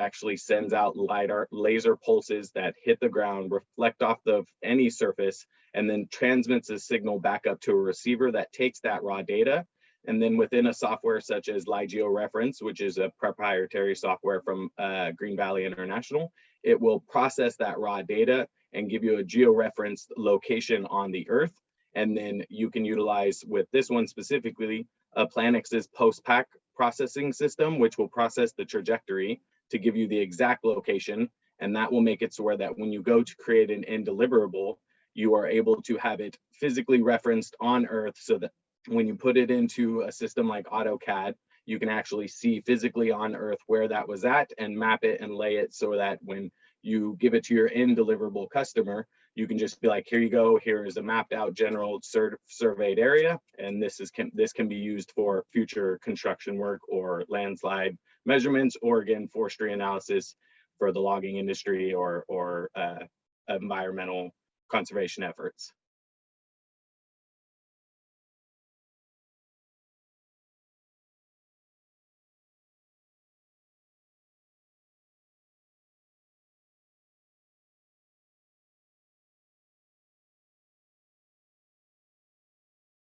actually sends out LiDAR laser pulses that hit the ground, reflect off of any surface, and then transmits a signal back up to a receiver that takes that raw data. And then within a software such as LiGeoReference, which is a proprietary software from Green Valley International, it will process that raw data and give you a georeferenced location on the Earth. And then you can utilize, with this one specifically, Planex's post-pack processing system, which will process the trajectory to give you the exact location. And that will make it so where that when you go to create an end deliverable, you are able to have it physically referenced on Earth, so that when you put it into a system like AutoCAD, you can actually see physically on Earth where that was at and map it and lay it so that when you give it to your end deliverable customer, you can just be like, here you go, here is a mapped out general surveyed area, and this can be used for future construction work or landslide measurements, or again, forestry analysis for the logging industry or environmental conservation efforts.